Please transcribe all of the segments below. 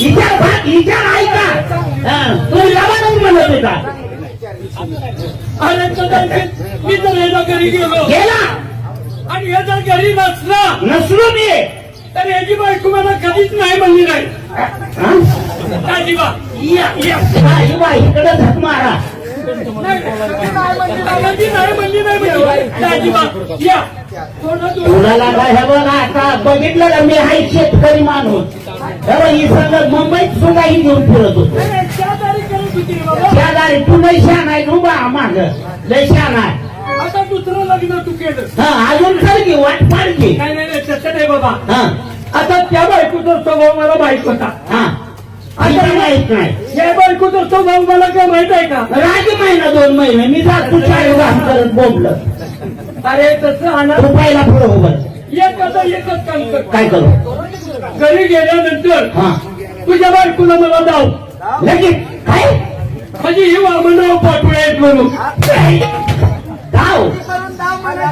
विचार ऐका तुम्ही लबाडच म्हणत होता. अरे मी तर याच्या घरी गेलो गेला आणि याच्या घरी नसलो मी तर याची बायको मला कधीच नाही म्हणली नाही. अजिबात इकडे धक मारा तुला काय हे बघ आता बघितलं ना मी आहे शेतकरी माणूस ही सगळं मुंबईत सुद्धा ही घेऊन फिरत होतो. त्या दारी तू लय शान आहे तू बा माग लय शान आहे. आता दुसरं लग्न तू केलं अजून खर की वाट पाड की नाही नाही तसं नाही बाबा. आता त्या बायकोचा स्वभाव मला माहित होता. आता माहित नाही या बायकोचा स्वभाव मला काय माहित आहे का? राजी महिना 2 महिने मी जात तू चाळी वाहन करत बोंबलं. अरे तसं आणा रुपयाला पुढं उभं एकच काम कर. काय करू घरी गेल्यानंतर तुझ्या बायकोला मला जाऊ लगेच काय म्हणजे ही नाव पाठवूयात म्हणून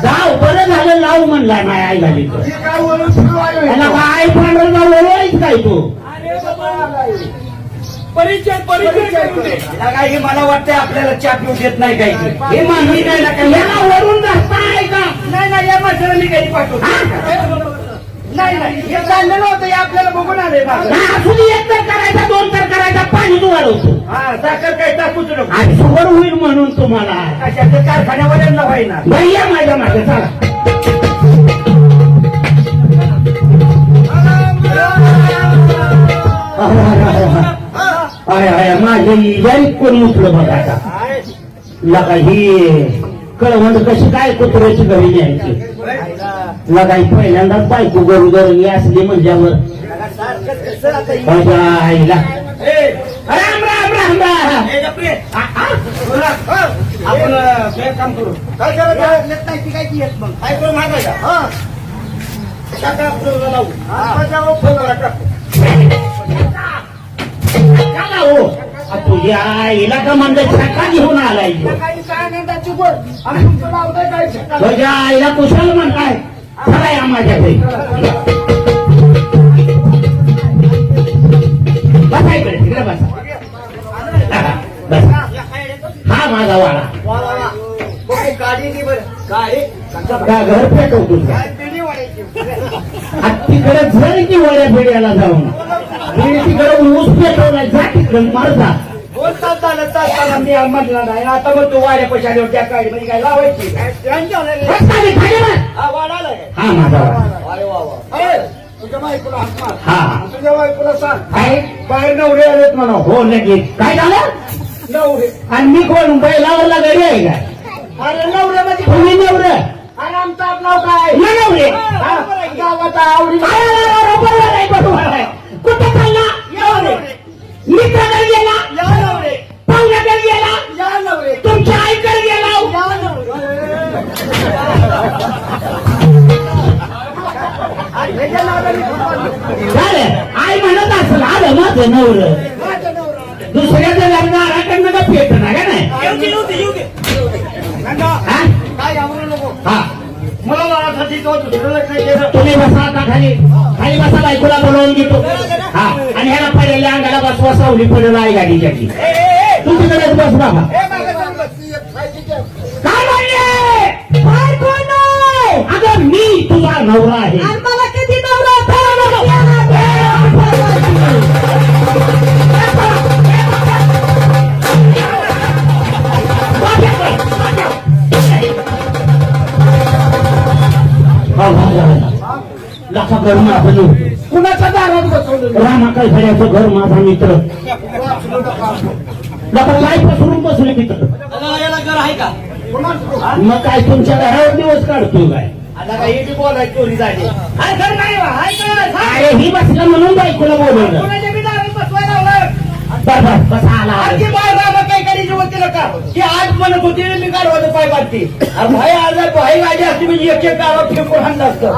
जाऊ बरं झालं लावू म्हणला नाही आई झाली त्याला काय पांढरं जाऊ ओळख काय तू परिचय काही मला वाटतंय आपल्याला चा पिऊ देत नाही काही हे मानवी नाही ना याला वरून जास्त आहे का? नाही या माणसाला मी काही पाठवतो नाही हे चाललेलं होतं हे आपल्याला बघून आले असू दे 1 तर करायचा 2 तर करायचा पाणी तू वाढवतो साखर काही टाकूच नको आणि शुगर होईल म्हणून तुम्हाला कशाच्या कारखान्यावाल्यांना व्हायना भैया माझ्या मागे चला माझी जारी कोण उठलं बघा आता लगा ही कळवंड कशी काय कुत्र्याची घरी न्यायची लगा ही पहिल्यांदाच बायको गरू गरू असली म्हणल्यावर आईला राम राम राम राम आपण काम करू काय करायचं येत नाही ती काय येत मग काय करू मागायचा तुझ्या आईला का म्हणलं छक्का घेऊन आलाय तुझ्या आईला कुशाल म्हणताय खराय माझ्या घरी बसायकडे तिकडे बसा हा माझा वाडा घर पेटवतो तिकडे झर की वड्या फेड्याला जाऊन तिकडे ऊस पेटवलाय जा तिकडे मारता 2 तास झालं चालताना मी म्हटलं नाही आता मग तू वाड्या पैशावर त्या काळी म्हणजे काय लावायची हा माझा तुझ्या बायकोला हात मार हा तुझ्या बायकोला सांग काय बाहेर नवरे आलेत म्हणा हो लगेच काय झालं नवरे आणि मी कोण बैलावरला घरी आहे का अरे नवरे म्हणजे तुम्ही नवर अरे आमचं नाव काय नवरे गावाचा आवडी कुठे चालला मित्राकडे गेला पाहुण्याकडे गेला तुमच्या आईकडे गेला आई म्हणत असेल आलं माझं नवर दुसऱ्याचं लग्न आराकडनं का पेट ना का नाही हा मला बाळासाठी तुम्ही बसा आता खाली बसा बायकोला बोलवून घेतो हा आणि ह्याला पडलेल्या अंगाला बसवा सावली पडेल आहे गाडीच्या तू तिकडे बस बाबा काय म्हणले बायको नाही अगं मी तुझा नवरा आहे मला किती नवरा लाखा घर माझं नव्हतं कुणाच्या दारात बसवलं रामाकाळ खड्याचं घर माझा मित्र लाखा काय पसरून बसले मित्र याला घर आहे का मग काय तुमच्या घरावर दिवस काढतोय काय आता काही बोलायची चोरी झाली घर नाही अरे ही बसलं म्हणून बायकोला बोलवलं बसा आला काही करायची होती का की आज म्हणत होती मी गाडवाचं पाय बांधते भाई आज भाई गाडी असते म्हणजे एक गावात फेकून हाणलं असतं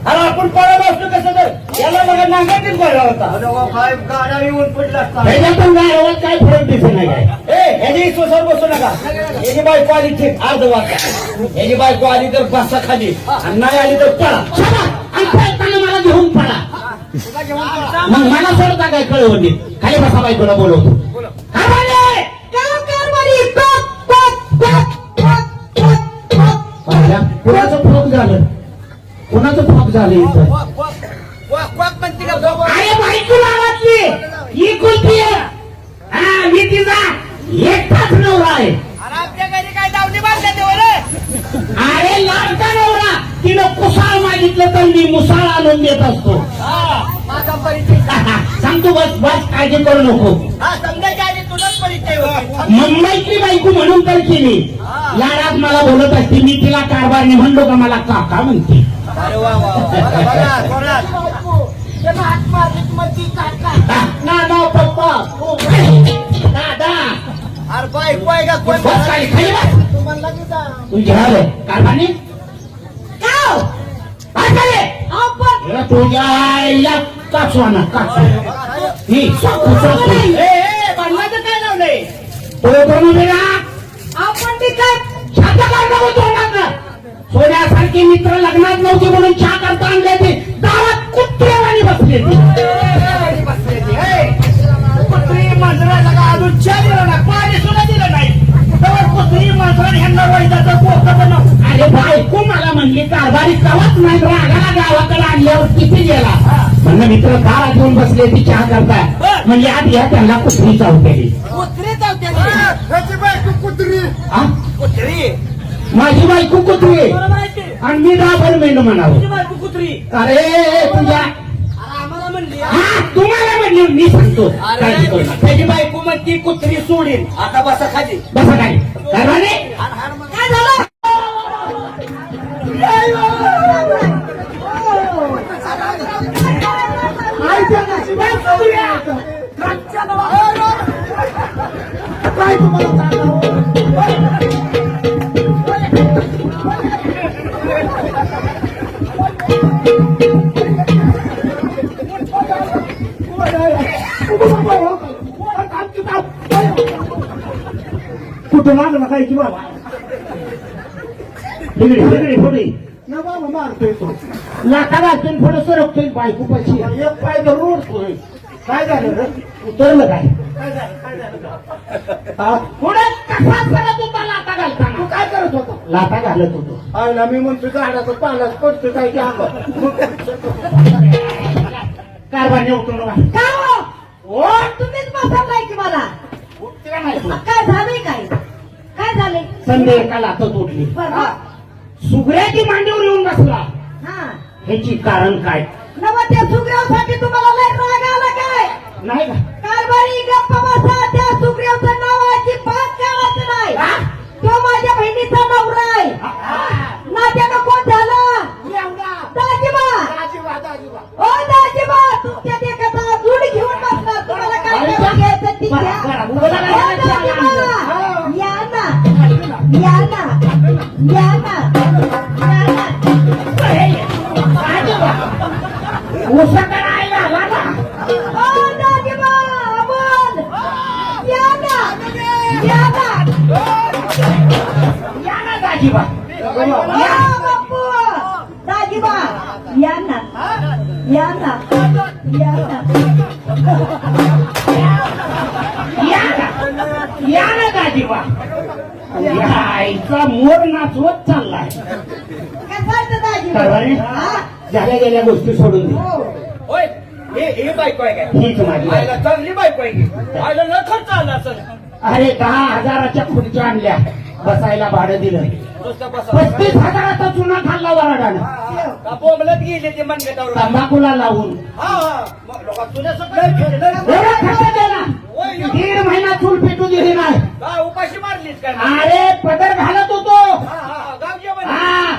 अरे आपण पळत असतो कसं तर याला बघा नांगाटीच बघा होता गाड्या येऊन पडला असता पण गावात काय फरक दिसत नाही काय ह्याची सोसर बसू नका याची बायको आली ठीक अर्ध वाजता याची बायको आली तर बसा खाली आणि नाही आली तर पळा आणि पळताना मला घेऊन पळा मग मला सोडता काय कळवंडी खाली बसा बायकोला बोलवतो कारभारी! पाहिलं? कुणाचं फ्रॉक झालं कुणाचं फ्रॉक झालं इथं अरे बायको लावाची ही कुलती हा मी तिचा एकटाच नवरा आहे आपल्या घरी काय दावणी बांधल्या तेव्हा अरे लाडका नवरा तिनं कुसाळ मागितलं तर मी मुसाळ आणून देत असतो माझा परिचय सांगतो बस बस काळजी करू नको हा समजायच्या आधी तुझाच परिचय होता. मुंबईतली बायको म्हणून तर केली लाडात मला बोलत असते मी तिला कारभारने म्हणलो का मला काका म्हणते अरे वा वा बघा कोणात ना ना पप्पा दादा अरे बायको आहे का कोण बस खाली खाली बस तू म्हणला की जा. तुझ्या हवे कारभारने तुझ्या आईला काचवाना काचवा ही साकू साकू भांडणाचं काय लावलंय तो कोण बेटा आपण ते काय छाता काढला होतो तोंडातनं. सोन्यासारखी मित्र लग्नात नव्हती म्हणून चहा करता आणले ते गावात कुत्रेवाणी बसले कुत्री मांजराला का अजून चहा दिला ना पाणी सुद्धा दिलं नाही तर कुत्री मांजराने ह्यांना वैद्याचं पोहतं बनव अरे बायको मला म्हणली कारभारी कवाच नाही रागाला गावाकडे आणल्यावर किती गेला म्हणलं मित्र दारात येऊन बसले ती चहा करताय म्हणजे आज या त्यांना कुत्री चावतेली कुत्री चावते बायको कुत्री हा? कुत्री माझी बायको कुत्री आहे. बरोबर आहे ते. आणि मी दाबर मेंढ म्हणावं तुझी बायको कुत्री अरे तुझ्या अरे आम्हाला म्हणली हा तुम्हाला म्हणली मी सांगतो काळजी करू नका. त्याची बायको म्हणती कुत्री सोडीन आता बसा खाली बसा काय कारभारी काय झालं काय तुम्हाला कुठं लागलं काय की बाबा ना बाबा मारतोय तो लाटा घालतोय थोडं सरकतोय बायको पाशी एक पाय धरून ओढतोय काय झालं रे उतरलं काय पुढे कसा करत होता लाटा घालताना तू काय करत होता लाटा घालत होतो आयला मी म्हणतो झाडाचं पालाच पडतो काय की कारभारी उतरू का हो? ओ तुम्हीच बसवलाय की मला उठते का नाही तू? काय झालंय काय काय झालंय संध्या एका लाटत उठली बरं. सुगड्याची मांडीवर येऊन बसला हा ह्याची कारण काय नव त्या सुग्रीवासाठी तुम्हाला लय राग आला काय नाही का कारभारी गप्प बसा त्या सुग्रीवचं नावाची पाच काढायचं नाही हा? तो माझ्या बहिणीचा नवरा आहे नात्यानं कोण झालं दाजीबा ओ दाजीबा तुमच्या एखादा जुड घेऊन बसला तुम्हाला काय अरे करून घ्यायचं ती घ्या. बरं, ओ बोला ना, दाजीबा, या ना या ना या ना या ना उसा करायला आला ना ओ दाजीबा अमोल या ना या ना या ना दाजीबा या बापू दाजीबा या ना या ना या ना या ना दाजीबा आईचा मोर नाचवत चाललाय कसं आहे ते दाजीबा कारभारी हा? झाल्या गेल्या गोष्टी सोडून दे हो. होय हे बायको आहे काय हीच माझी बायको. आयला चांगली बायको आहे की आयला न खर्च आला असं अरे 10,000च्या खुर्च्या आणल्या बसायला भाडं दिलं नुसतं बसा 35,000चा चुना खाल्ला वराडानं का बोंबलत गेले ते मनगटावर तंबाखूला लावून हा मग लोका तुझ्या सगळं एवढा खर्च केला 1.5 महिना चूल पेटू दिली नाही का उपाशी मारलीस काय अरे पदर घालत होतो गावच्या मध्ये हा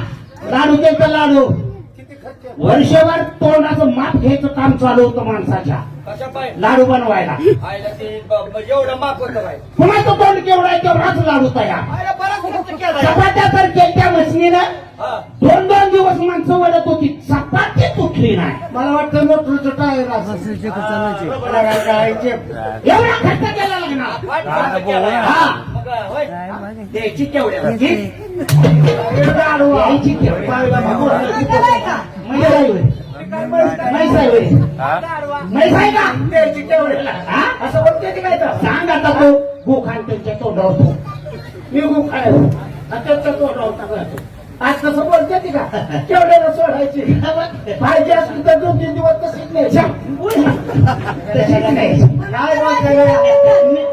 लाडू द्यायचं लाडू किती खर्च वर्षभर तोंडाचं माप घ्यायचं काम चालू होतं माणसाच्या कशा पाय लाडू बनवायला आयला ते एवढं माप होतं बाय कुणाचं तोंड केवढं आहे तेवढाच लाडू तयार आयला बराच खर्च केला चपात्या तर केलत्या मशनीनं हा 2 दिवस माणसं वडत होती चपाती तुटली नाही मला वाटतं मोटरचं टायर असं एवढा खर्च केला लागणार वाट खर्च केलाय. हा. मग, होय. द्यायची केवढ्या लाडू यायची केवढी. झालंय का म्हणजे काय होईल? म्हैस आहे होय. म्हैस आहे का त्याची तेवढ्याला हा? असं बोलते ते काय तर सांग आता तो गोखान त्यांच्या तोंडावर तो मी गोखाय त्याच्या तोंडावर टाकला तो. आज कसं बोलते ती का तेवढ्याला सोडायची पाहिजे असली तर 2-3 दिवस तशीच नाही काय बोलताय?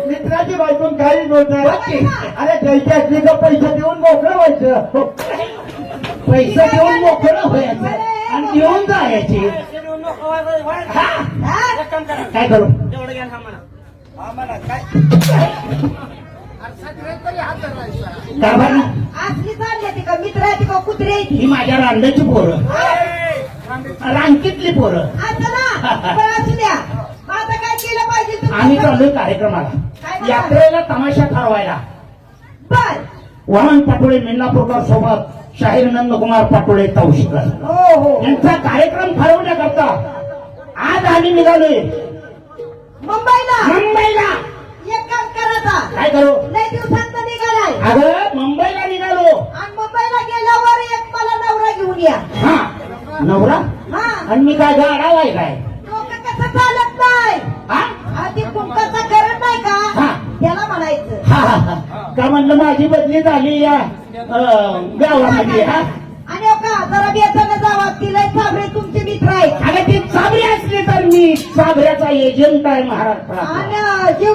मित्राची बायकून काही बोलताय अरे घ्यायची असली तर पैसे देऊन मोकळं व्हायचं. पैसे देऊन मोकळं व्हायचं आणि देऊन जायचे हा? काय करू का बरं? असली चालली ती का मित्राची का कुत्र्याची ही माझ्या रांडाची पोरं रांकीतली पोरं असं ना पण असू द्या मग आता काय केलं पाहिजे आम्ही तुम्ही चाललोय कार्यक्रमाला यात्रेला तमाशा ठरवायला बर वामन पाटोळे मिदनापूरकर सोबत शाहीर नंदकुमार पाटोळे तौशिकर हो हो यांचा कार्यक्रम ठरवण्याकरता आज आम्ही निघालोय मुंबईला एक काम करायचा काय करू लय दिवसांत निघालाय अगं मुंबईला निघालो आणि मुंबईला गेल्यावर एक मला नवरा घेऊन या हा नवरा हा आणि मी काय गाडावाय काय लोक कसं चालत नाही हा आधी कुंकाचा करत नाही का हा. त्याला म्हणायचं हा, हा, हा. का म्हणलं माझी बदली झाली या गावामध्ये हा आणि हो का जरा बेचानं जावा तिला साबरे तुमचे मित्र आहेत अगं ती चाबरी असली तर मी चाबऱ्याचा एजंट आहे महाराष्ट्रात आणि जीव